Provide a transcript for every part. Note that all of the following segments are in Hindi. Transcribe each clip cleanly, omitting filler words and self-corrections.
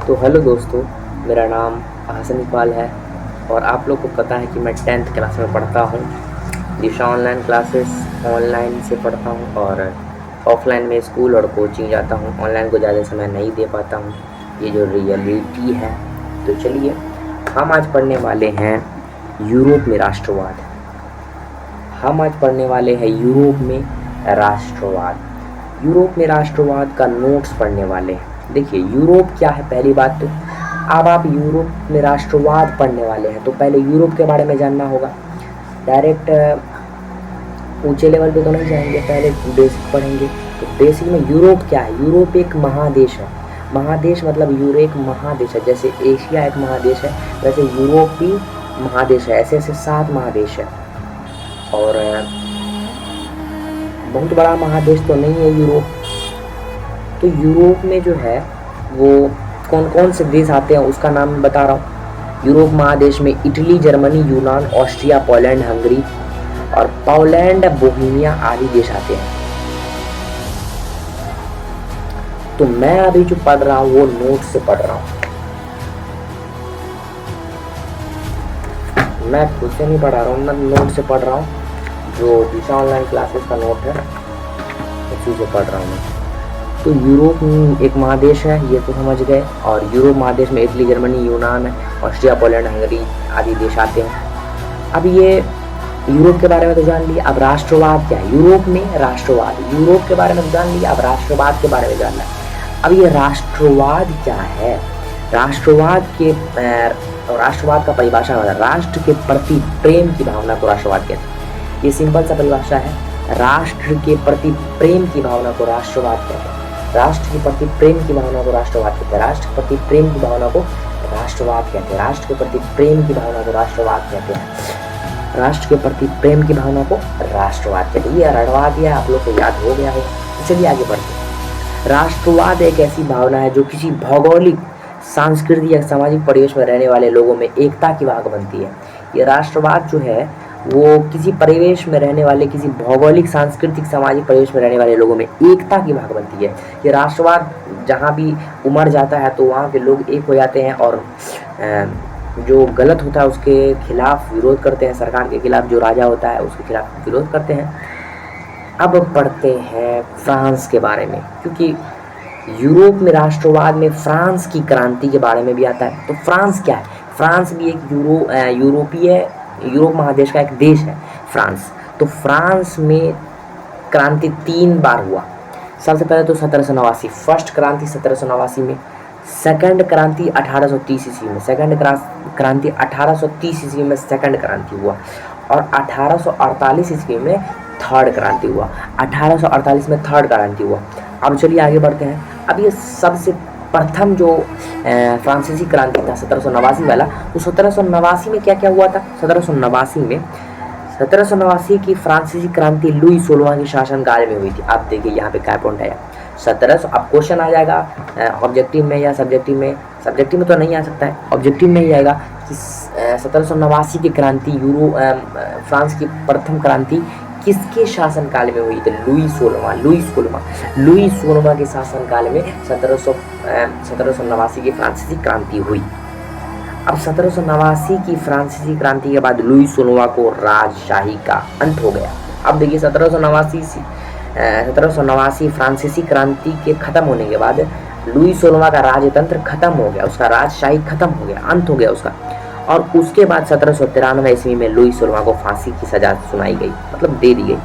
तो हेलो दोस्तों, मेरा नाम हसन इकबाल है और आप लोग को पता है कि मैं 10th क्लास में पढ़ता हूँ। दिशा ऑनलाइन क्लासेस ऑनलाइन से पढ़ता हूँ और ऑफलाइन में स्कूल और कोचिंग जाता हूँ। ऑनलाइन को ज़्यादा समय नहीं दे पाता हूँ, ये जो रियलिटी है। तो चलिए, हम आज पढ़ने वाले हैं यूरोप में राष्ट्रवाद। हम आज पढ़ने वाले हैं यूरोप में राष्ट्रवाद। यूरोप में राष्ट्रवाद का नोट्स पढ़ने वाले हैं। देखिए, यूरोप क्या है पहली बात तो। अब आप यूरोप में राष्ट्रवाद पढ़ने वाले हैं तो पहले यूरोप के बारे में जानना होगा। डायरेक्ट ऊंचे लेवल पे तो नहीं जाएंगे, पहले बेसिक पढ़ेंगे। तो बेसिक में यूरोप क्या है? यूरोप एक महादेश है। महादेश मतलब यूरोप एक महादेश है। जैसे एशिया एक महादेश है, वैसे यूरोप भी महादेश है। ऐसे ऐसे 7 महादेश है और बहुत बड़ा महादेश तो नहीं है यूरोप। तो यूरोप में जो है वो कौन कौन से देश आते हैं उसका नाम मैं बता रहा हूँ। यूरोप महादेश में इटली, जर्मनी, यूनान, ऑस्ट्रिया, पोलैंड, हंगरी और पोलैंड, बोहेमिया आदि देश आते हैं। तो मैं अभी जो पढ़ रहा हूँ वो नोट से पढ़ रहा हूँ, मैं खुद से नहीं पढ़ा रहा हूँ, मैं नोट से पढ़ रहा हूँ। जो दिशा ऑनलाइन क्लासेस का नोट है उसी से पढ़ रहा हूँ मैं। तो यूरोप एक महादेश है, ये तो समझ गए। और यूरोप महादेश में इटली, जर्मनी, यूनान, ऑस्ट्रिया, पोलैंड, हंगरी आदि देश आते हैं। अब ये यूरोप के बारे में तो जान लिया। अब राष्ट्रवाद क्या है? यूरोप में राष्ट्रवाद, यूरोप के बारे में तो जान लिया, अब राष्ट्रवाद के बारे में जानना है। अब ये राष्ट्रवाद क्या है? राष्ट्रवाद का परिभाषा है राष्ट्र के प्रति प्रेम की भावना को राष्ट्रवाद कहते हैं। ये सिंपल सा परिभाषा है। राष्ट्र के प्रति प्रेम की भावना को राष्ट्रवाद कहते हैं। राष्ट्र के प्रति प्रेम की भावना को राष्ट्रवाद कहते हैं। राष्ट्र के प्रति प्रेम की भावना को राष्ट्रवाद कहते हैं। राष्ट्र के प्रति प्रेम की भावना को राष्ट्रवाद कहते हैं। राष्ट्र के प्रति प्रेम की भावना को राष्ट्रवाद कहते हैं। ये रड़वा दिया, आप लोग को याद हो गया हो। तो चलिए आगे बढ़ते हैं। राष्ट्रवाद एक ऐसी भावना है जो किसी भौगोलिक, सांस्कृतिक या सामाजिक परिवेश में रहने वाले लोगों में एकता की भाग बनती है। ये राष्ट्रवाद जो है वो किसी परिवेश में रहने वाले, किसी भौगोलिक, सांस्कृतिक, सामाजिक परिवेश में रहने वाले लोगों में एकता की भाग बनती है। ये राष्ट्रवाद जहाँ भी उमड़ जाता है तो वहाँ के लोग एक हो जाते हैं और जो गलत होता है उसके खिलाफ विरोध करते हैं। सरकार के खिलाफ जो राजा होता है उसके खिलाफ विरोध करते हैं। अब पढ़ते हैं फ्रांस के बारे में, क्योंकि यूरोप में राष्ट्रवाद में फ्रांस की क्रांति के बारे में भी आता है। तो फ्रांस क्या है? फ्रांस भी एक यूरोप महादेश का एक देश है फ्रांस। तो फ्रांस में क्रांति 3 बार हुआ। सबसे पहले तो 1789, फर्स्ट क्रांति 1789 में, सेकंड क्रांति 1830 ईस्वी में, सेकंड क्रांति 1830 ईस्वी में सेकंड क्रांति हुआ और 1848 ईस्वी में थर्ड क्रांति हुआ। 1848 में थर्ड क्रांति हुआ। अब चलिए आगे बढ़ते हैं। अब ये सबसे प्रथम जो फ्रांसीसी क्रांति था 1789 वाला, तो 1789 में क्या क्या हुआ था? 1789 की फ्रांसीसी क्रांति लुई 16वां के शासनकाल में हुई थी। आप देखिए यहाँ पे क्या पॉइंट आया 1700। अब क्वेश्चन आ जाएगा ऑब्जेक्टिव में या सब्जेक्टिव में। सब्जेक्टिव में तो नहीं आ सकता है, ऑब्जेक्टिव में ही आएगा कि 1789 की क्रांति फ्रांस की प्रथम क्रांति किसके शासनकाल में हुई थी? लुई 16वां के शासनकाल में 1789 की फ्रांसीसी क्रांति हुई। अब 1789 की फ्रांसीसी क्रांति के बाद लुई 16वां को राजशाही का अंत हो गया। अब देखिए 1789 फ्रांसीसी क्रांति के खत्म होने के बाद लुई 16वां का राजतंत्र खत्म हो गया, उसका राजशाही खत्म हो गया, अंत हो गया उसका। और उसके बाद 1793 ईस्वी में लुई 16वां को फांसी की सजा सुनाई गई, मतलब दे दी गई।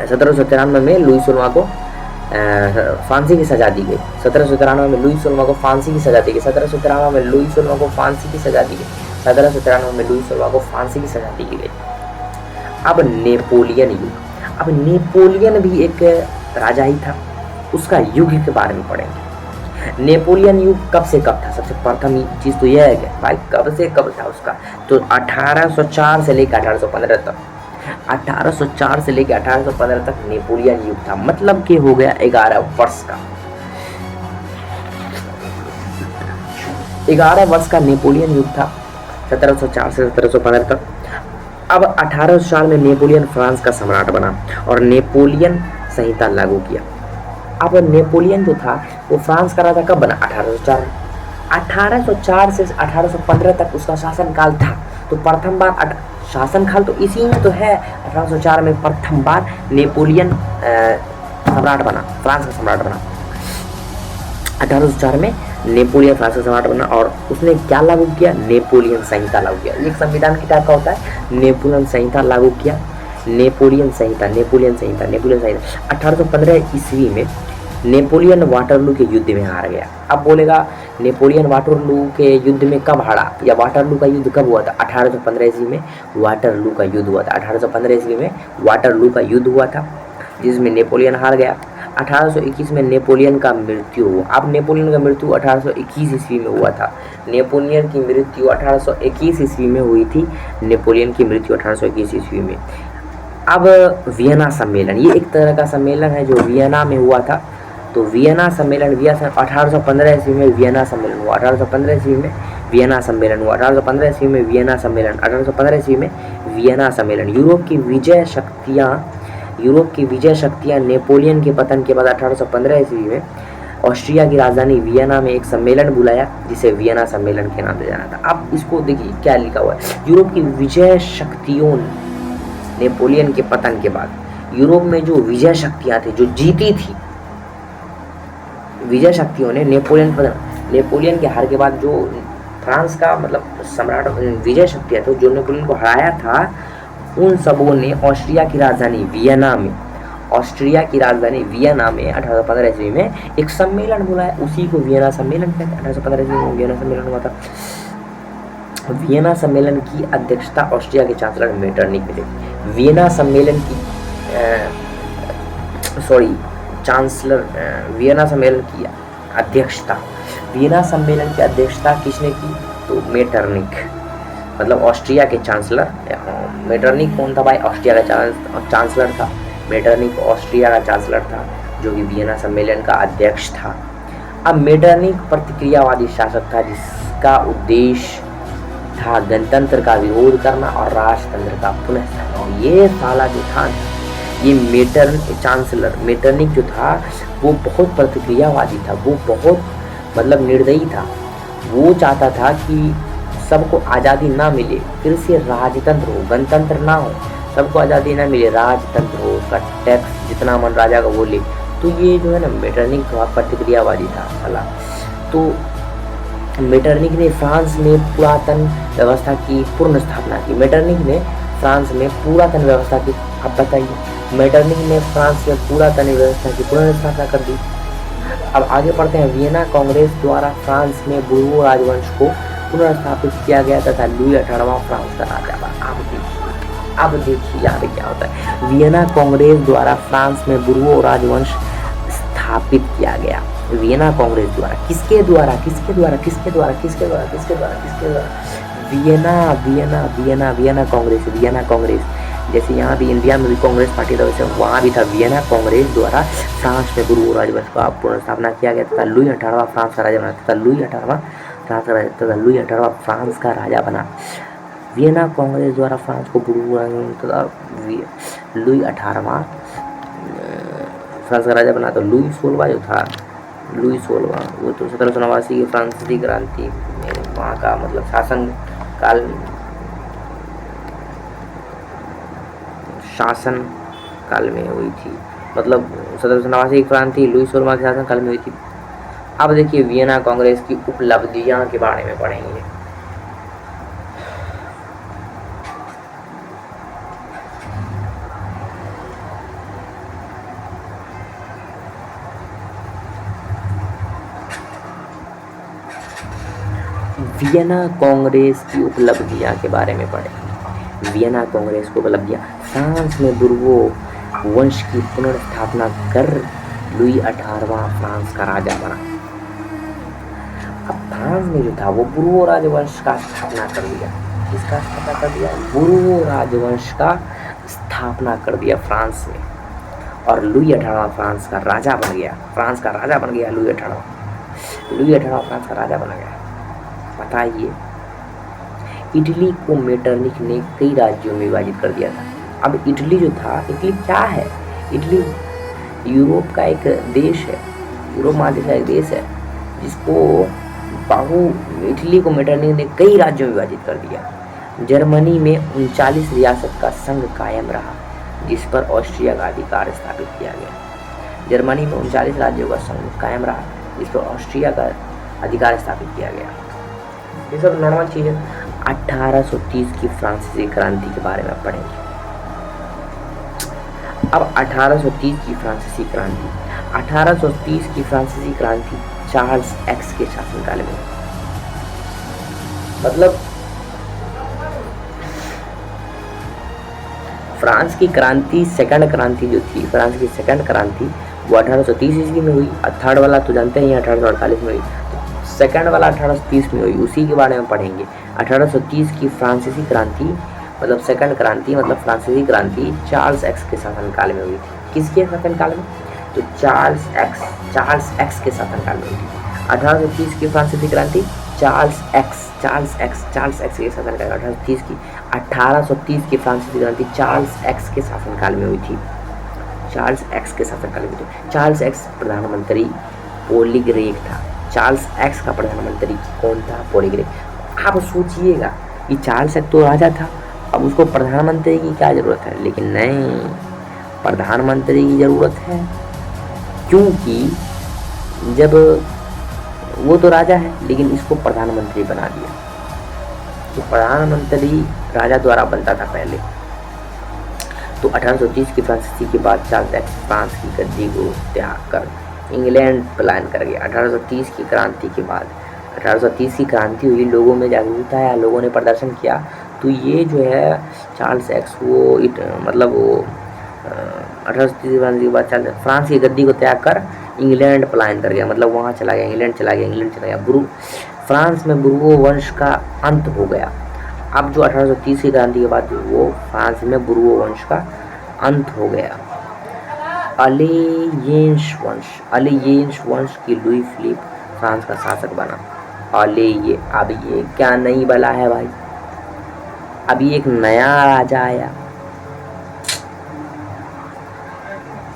1793 में लुई 16वां को फांसी की सजा दी गई। 1793 में लुई 16वां को फांसी की सजा दी गई। 1793 में लुई 16वां को फांसी की सजा दी गई। 1793 में लुई 16वां को फांसी की सजा दी गई। अब नेपोलियन युग। अब नेपोलियन भी एक राजा ही था, उसका युग के बारे में पढ़ेंगे। नेपोलियन युग कब से कब था? सबसे प्रथम चीज़ तो यह है कि भाई कब से कब था उसका, तो 1804 से लेकर 1815 तक। 1804 से लेकर 1815 तक नेपोलियन युग था, मतलब कि हो गया 11 वर्ष का। 11 वर्ष का नेपोलियन युग था, 1704 से 1715 तक। अब 1804 में नेपोलियन फ्रांस का सम्राट बना और नेपोलियन संहिता लागू किया। अब नेपोलियन जो था वो फ्रांस का राजा कब बना? 1804। 1804 से 1815 तक उसका शासनकाल था। तो प्रथम बार शासनकाल तो इसी में तो है। 1804 में प्रथम बार नेपोलियन सम्राट बना, फ्रांस का सम्राट बना। 1804 में नेपोलियन फ्रांस का सम्राट बना और उसने क्या लागू किया? नेपोलियन संहिता लागू किया। एक संविधान की टाइप का होता है, नेपोलियन संहिता लागू किया। नेपोलियन संहिता 1815 ईस्वी में नेपोलियन वाटरलू के युद्ध में हार गया। अब बोलेगा नेपोलियन वाटरलू के युद्ध में कब हारा, या वाटरलू का युद्ध कब हुआ था? 1815 ईस्वी में वाटरलू का युद्ध हुआ था। 1815 ईस्वी में वाटरलू का युद्ध हुआ था जिसमें नेपोलियन हार गया। 1821 में नेपोलियन का मृत्यु हुआ। अब नेपोलियन का मृत्यु 1821 ईस्वी में हुआ था। नेपोलियन की मृत्यु 1821 ईस्वी में हुई थी। नेपोलियन की मृत्यु 1821 ईस्वी में। अब वियना सम्मेलन, ये एक तरह का सम्मेलन है जो वियना में हुआ था। तो वियना सम्मेलन 1815 ईस्वी में वियना सम्मेलन हुआ। 1815 ईस्वी में वियना सम्मेलन हुआ। 1815 ईस्वी में वियना सम्मेलन। 1815 ईस्वी में वियना सम्मेलन। यूरोप की विजय शक्तियाँ नेपोलियन के पतन के बाद 1815 ईस्वी में ऑस्ट्रिया की राजधानी वियना में एक सम्मेलन बुलाया जिसे वियना सम्मेलन के नाम से जाना था। अब इसको देखिए क्या लिखा हुआ है, यूरोप की विजय शक्तियों नेपोलियन के पतन के बाद यूरोप में जो विजय शक्तियाँ थी, जो जीती थी विजय शक्तियों ने नेपोलियन के हार के बाद जो फ्रांस का मतलब सम्राट विजय शक्तियाँ थी जो नेपोलियन को हराया था, उन सबों ने ऑस्ट्रिया की राजधानी वियना में 1815 ईस्वी में एक सम्मेलन बुलाया। उसी को वियना सम्मेलन कहते हैं। 1815 ईस्वी में वियना सम्मेलन हुआ था। वियना सम्मेलन की अध्यक्षता ऑस्ट्रिया के चांसलर मेटरनिक ने की। वियना सम्मेलन की अध्यक्षता किसने की? तो मेटरनिक, मतलब ऑस्ट्रिया के चांसलर। मेटरनिक कौन था भाई? ऑस्ट्रिया का चांसलर था। मेटरनिक ऑस्ट्रिया का चांसलर था जो कि वियना सम्मेलन का अध्यक्ष था। अब मेटरनिक प्रतिक्रियावादी शासक था जिसका उद्देश्य था गणतंत्र का विरोध करना और राजतंत्र का पुनः। ये साला जो था, ये मेटरनिक जो था वो बहुत प्रतिक्रियावादी था, वो बहुत मतलब निर्दयी था। वो चाहता था कि सबको आज़ादी ना मिले, फिर से राजतंत्र हो, गणतंत्र ना हो, सबको आज़ादी ना मिले, राजतंत्र हो, उसका टैक्स जितना मन राजा का वो ले। तो ये जो है ना मेटरनिक प्रतिक्रियावादी था साला। तो मेटरनिक ने फ्रांस में पुरातन व्यवस्था की पूर्ण स्थापना की। मेटरनिक ने फ्रांस में पुरातन व्यवस्था की, आप बताइए, मेटरनिक ने फ्रांस में पुरातन व्यवस्था की पूर्ण स्थापना कर दी। अब आगे पढ़ते हैं। वियना कांग्रेस द्वारा फ्रांस में बुर्बो राजवंश को पुनर्स्थापित किया गया तथा लुई 18वां फ्रांस का राजा बना। अब देखिए यहाँ पे क्या होता है। वियना कांग्रेस द्वारा फ्रांस में बुर्बो राजवंश स्थापित किया गया। वियना कांग्रेस द्वारा, किसके द्वारा? वियना कांग्रेस। जैसे यहाँ भी इंडिया में भी कांग्रेस पार्टी था, वैसे वहाँ भी था। वियना कांग्रेस द्वारा फ्रांस में बुर्बो राजवंश का पुनर्स्थापना किया गया तथा लुई 18वां फ्रांस का राजा बना। फ्रांस का राजा बना। वियना कांग्रेस द्वारा फ्रांस को बुर्बो तथा लुई 18वां फ्रांस का राजा बना। तो लुई 16वां जो था, वो तो 1789 की फ्रांसीसी क्रांति में वहाँ का मतलब शासन काल में हुई थी। मतलब 1789 की क्रांति लुई 16वां के शासन काल में हुई थी। अब देखिए वियना कांग्रेस की उपलब्धियां के बारे में पढ़ेंगे। वियना कांग्रेस की उपलब्धियां के बारे में पढ़ेंगे। वियना कांग्रेस की उपलब्धियां, फ्रांस में बुर्बो वंश की पुनर्स्थापना कर लुई 18वां फ्रांस का राजा बना। अब फ्रांस में जो था वो बुर्बो राजवंश का स्थापना कर दिया। किसका स्थापना कर दिया? बुर्बो राजवंश का स्थापना कर दिया फ्रांस में। और लुई 18वां फ्रांस का राजा बन गया। लुई 18वां फ्रांस का राजा बन गया। बताइए, इटली को मेटरनिक ने कई राज्यों में विभाजित कर दिया था। अब इटली जो था, इटली क्या है? यूरोप का एक देश है, यूरोप महादेश का एक देश है जिसको इटली को मेटरनी ने कई राज्यों में विभाजित कर दिया। जर्मनी में 39 रियासत का संघ कायम रहा जिस पर ऑस्ट्रिया का अधिकार स्थापित किया गया। जर्मनी में 39 राज्यों का संघ कायम रहा जिस पर ऑस्ट्रिया का अधिकार स्थापित किया गया। ये सब नॉर्मल चीज़ है। 1830 की फ्रांसीसी क्रांति के बारे में पढ़ेंगे। अब 1830 की फ्रांसीसी क्रांति, 1830 की फ्रांसीसी क्रांति चार्ल्स एक्स के शासनकाल में, मतलब फ्रांस की क्रांति, सेकंड क्रांति जो थी, फ्रांस की सेकंड क्रांति वो 1830 ईस्वी में हुई। थर्ड वाला तो जानते हैं 1848 में हुई, तो सेकंड वाला 1830 में हुई, उसी के बारे में पढ़ेंगे। 1830 की फ्रांसीसी क्रांति मतलब सेकंड क्रांति मतलब फ्रांसीसी क्रांति चार्ल्स एक्स के शासनकाल में हुई थी। किसके शासनकाल में? तो चार्ल्स एक्स के शासनकाल में हुई थी। 1830 की फ्रांसीसी क्रांति चार्ल्स एक्स के शासनकाल, 1830 की फ्रांसीसी क्रांति चार्ल्स एक्स के शासनकाल में हुई थी। चार्ल्स एक्स के शासनकाल में हुई। चार्ल्स एक्स प्रधानमंत्री पोलिग्रेक था। चार्ल्स एक्स का प्रधानमंत्री कौन था? पोलिग्रेक। आप सोचिएगा कि चार्ल्स एक्स तो राजा था, अब उसको प्रधानमंत्री की क्या ज़रूरत है? लेकिन नहीं, प्रधानमंत्री की ज़रूरत है, क्योंकि जब वो तो राजा है लेकिन इसको प्रधानमंत्री बना दिया। तो प्रधानमंत्री राजा द्वारा बनता था पहले। तो 1830 की फ्रांसीसी के बाद चार्ल्स एक्स फ्रांस की गद्दी को त्याग कर इंग्लैंड पलायन कर गया। 1830 की क्रांति के बाद 1830 की क्रांति हुई, लोगों में जागरूकता आया, लोगों ने प्रदर्शन किया। तो ये जो है चार्ल्स एक्स वो 1830 की क्रांति के बाद चार्ल्स फ्रांस की गद्दी को त्याग कर इंग्लैंड पलायन कर गया, मतलब वहाँ चला गया, इंग्लैंड चला गया। फ्रांस में बुर्गो वंश का अंत हो गया। अब जो 1830 की क्रांति के बाद वो फ्रांस में बुर्गो वंश का अंत हो गया। अलेयेंस वंश की लुई फिलिप फ्रांस का शासक बना। अब ये क्या नई बला है भाई, अभी एक नया राजा आया।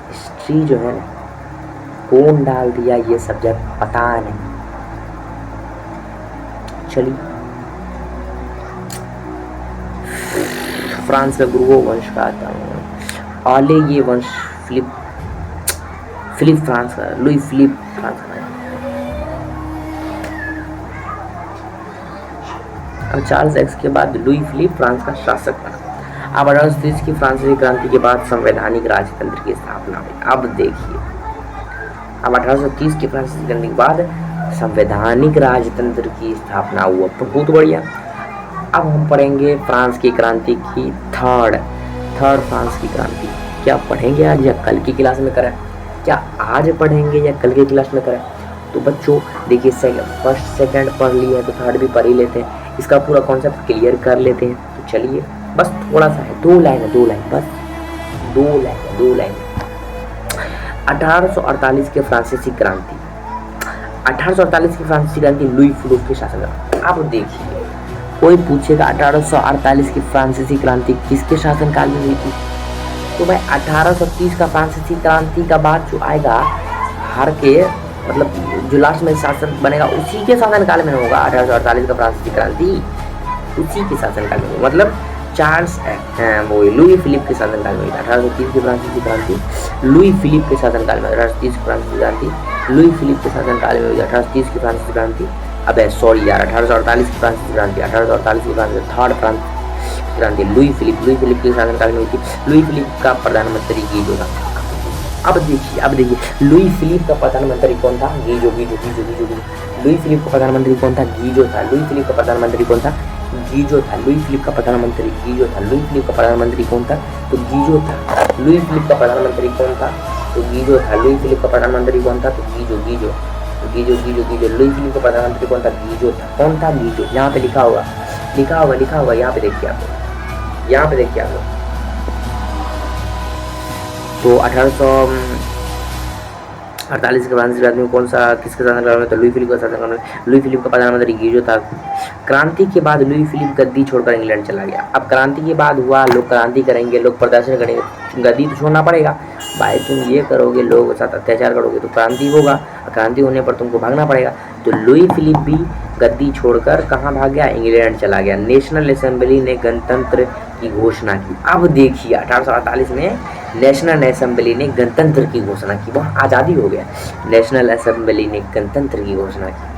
हिस्ट्री जो है ना, कौन डाल दिया ये सब्जेक्ट पता नहीं। चलिए, फ्रांस में बुर्गो वंश का आता ये वंश फिलिप फ्रांस का, लुई फिलिप फ्रांस का। अब चार्ल्स एक्स के बाद लुई फिलिप फ्रांस का शासक बना। अब 1830 की फ्रांसीसी क्रांति के बाद संवैधानिक राजतंत्र की स्थापना हुई। अब देखिए, अब 1830 की फ्रांसीसी क्रांति के बाद संवैधानिक राजतंत्र की स्थापना हुआ। बहुत बढ़िया। अब हम पढ़ेंगे फ्रांस की क्रांति की थर्ड फ्रांस की क्रांति। क्या पढ़ेंगे आज या कल की क्लास में करें? क्या आज पढ़ेंगे या कल की क्लास में करें? तो बच्चों देखिए, फर्स्ट सेकंड पढ़ लिए तो थर्ड भी पढ़ ही लेते हैं, इसका पूरा कॉन्सेप्ट क्लियर कर लेते हैं। तो चलिए, बस थोड़ा सा है, दो लाइन बस, दो लाइन। 1848 के फ्रांसीसी क्रांति, 1848 की फ्रांसीसी क्रांति लुई फिलिप के शासनकाल। अब देखिए, कोई पूछेगा 1848 की फ्रांसीसी क्रांति किसके शासनकाल में हुई थी? तो भाई 1830 का फ्रांसीसी क्रांति का बाद जो आएगा हार के, मतलब जो लास्ट में शासन बनेगा उसी के शासनकाल में होगा। 1848 का फ्रांसीसी क्रांति उसी के शासनकाल में, मतलब चार्ल्स वो लुई फिलिप के शासनकाल में। 1830 की फ्रांसीसी क्रांति लुई फिलिप के शासनकाल में, 1830 की फ्रांसीसी क्रांति लुई फिलिप के शासनकाल में हुई। 1830 की फ्रांसीसी क्रांति, अबे सॉरी यार, 1848 की फ्रांसीसी क्रांति, 1848 की क्रांति थर्ड फ्रांसीसी क्रांति लुई फिलिप के शासनकाल में हुई थी। लुई फिलिप का प्रधानमंत्री गीजो था। अब देखिए लुई फिलिप का प्रधानमंत्री कौन था? गीजो। लुई फिलिप का प्रधानमंत्री कौन था? गीजो था। लुई फिलिप का प्रधानमंत्री कौन था? गीजो था। लुई फिलिप का प्रधानमंत्री गीजो था। लुई फिलिप का प्रधानमंत्री कौन था? तो गीजो था। लुई फिलिप का प्रधानमंत्री कौन था? तो गीजो था। लुई फिलिप का प्रधानमंत्री कौन था? तो गीजो। लुई फिलिप का प्रधानमंत्री कौन था? गीजो था। कौन था? गीजो। यहाँ पे लिखा होगा, यहाँ पे देखिए आप। तो 1848 के फ्रांसीसी क्रांति में कौन सा किसके शासनकाल में? तो लुई फिलिप का शासनकाल में। लुई फिलिप का प्रधानमंत्री गीजो था। क्रांति के बाद लुई फिलिप गद्दी छोड़कर इंग्लैंड चला गया। अब क्रांति के बाद हुआ, लोग क्रांति करेंगे, लोग प्रदर्शन करेंगे, गद्दी तो छोड़ना पड़ेगा। भाई तुम ये करोगे, लोगों के साथ अत्याचार करोगे तो क्रांति होगा, क्रांति होने पर तुमको भागना पड़ेगा। तो लुई फिलिप भी गद्दी छोड़कर कहाँ भाग गया, इंग्लैंड चला गया। नेशनल असेंबली ने गणतंत्र की घोषणा की। अब देखिए 1848 में नेशनल असेंबली ने गणतंत्र की घोषणा की, वहाँ आज़ादी हो गया। नेशनल असेंबली ने गणतंत्र की घोषणा की,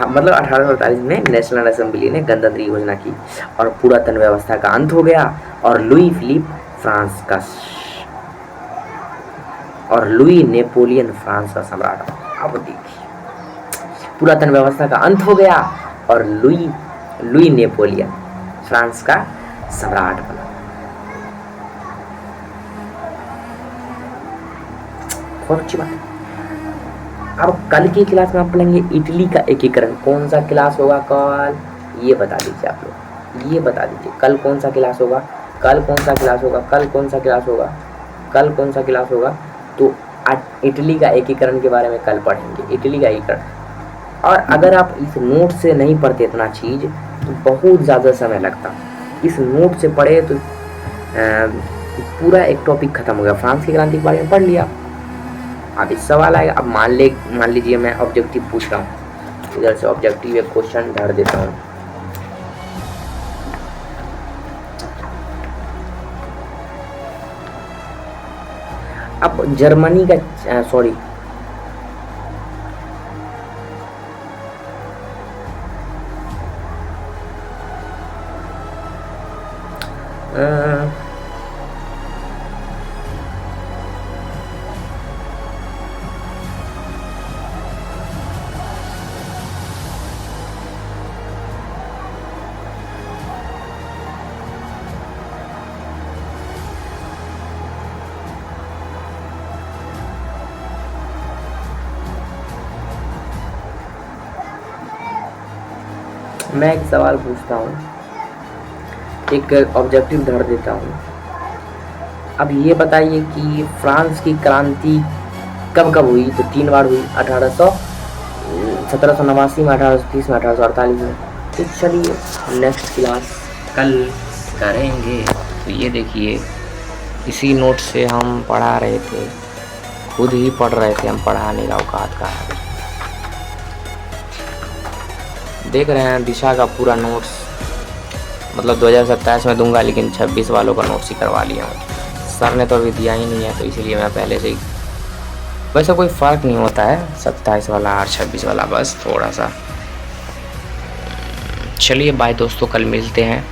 मतलब 1848 में नेशनल असेंबली ने गणतंत्र की घोषणा की और पुरातन व्यवस्था का अंत हो गया और लुई फिलिप फ्रांस का और लुई नेपोलियन फ्रांस का सम्राट। अब देखिए पुरातन व्यवस्था का अंत हो गया और लुई नेपोलियन फ्रांस का सम्राट बना। बहुत अच्छी बात है। अब कल की क्लास में आप पढ़ेंगे इटली का एकीकरण। कौन सा क्लास होगा कल, ये बता दीजिए आप लोग, ये बता दीजिए कल कौन सा क्लास होगा, कल कौन सा क्लास होगा, कल कौन सा क्लास होगा, कल कौन सा क्लास होगा। तो इटली का एकीकरण के बारे में कल पढ़ेंगे, इटली का एकीकरण। और अगर आप इस नोट से नहीं पढ़ते इतना चीज़ तो बहुत ज़्यादा समय लगता। इस नोट से पढ़े तो पूरा एक टॉपिक खत्म हो गया। फ्रांस की क्रांति के बारे में पढ़ लिया। अब इस सवाल आएगा, अब मान लीजिए मैं ऑब्जेक्टिव पूछ रहा हूँ, इधर से ऑब्जेक्टिव एक क्वेश्चन धर देता हूँ। अब जर्मनी का सॉरी मैं एक सवाल पूछता हूँ, एक ऑब्जेक्टिव धर देता हूँ। अब ये बताइए कि फ्रांस की क्रांति कब कब हुई, तो 3 बार हुई, 1789 में, 1830 में, 1848 में। तो चलिए नेक्स्ट क्लास कल करेंगे। तो ये देखिए इसी नोट से हम पढ़ा रहे थे, खुद ही पढ़ रहे थे, हम पढ़ाने का औकात का है। देख रहे हैं दिशा का पूरा नोट्स, मतलब 2027 में दूंगा, लेकिन 26 वालों का नोट्स ही करवा लिया हूँ। सर ने तो अभी दिया ही नहीं है, तो इसीलिए मैं पहले से ही, वैसे कोई फ़र्क नहीं होता है 27 वाला और 26 वाला, बस थोड़ा सा। चलिए बाय दोस्तों, कल मिलते हैं।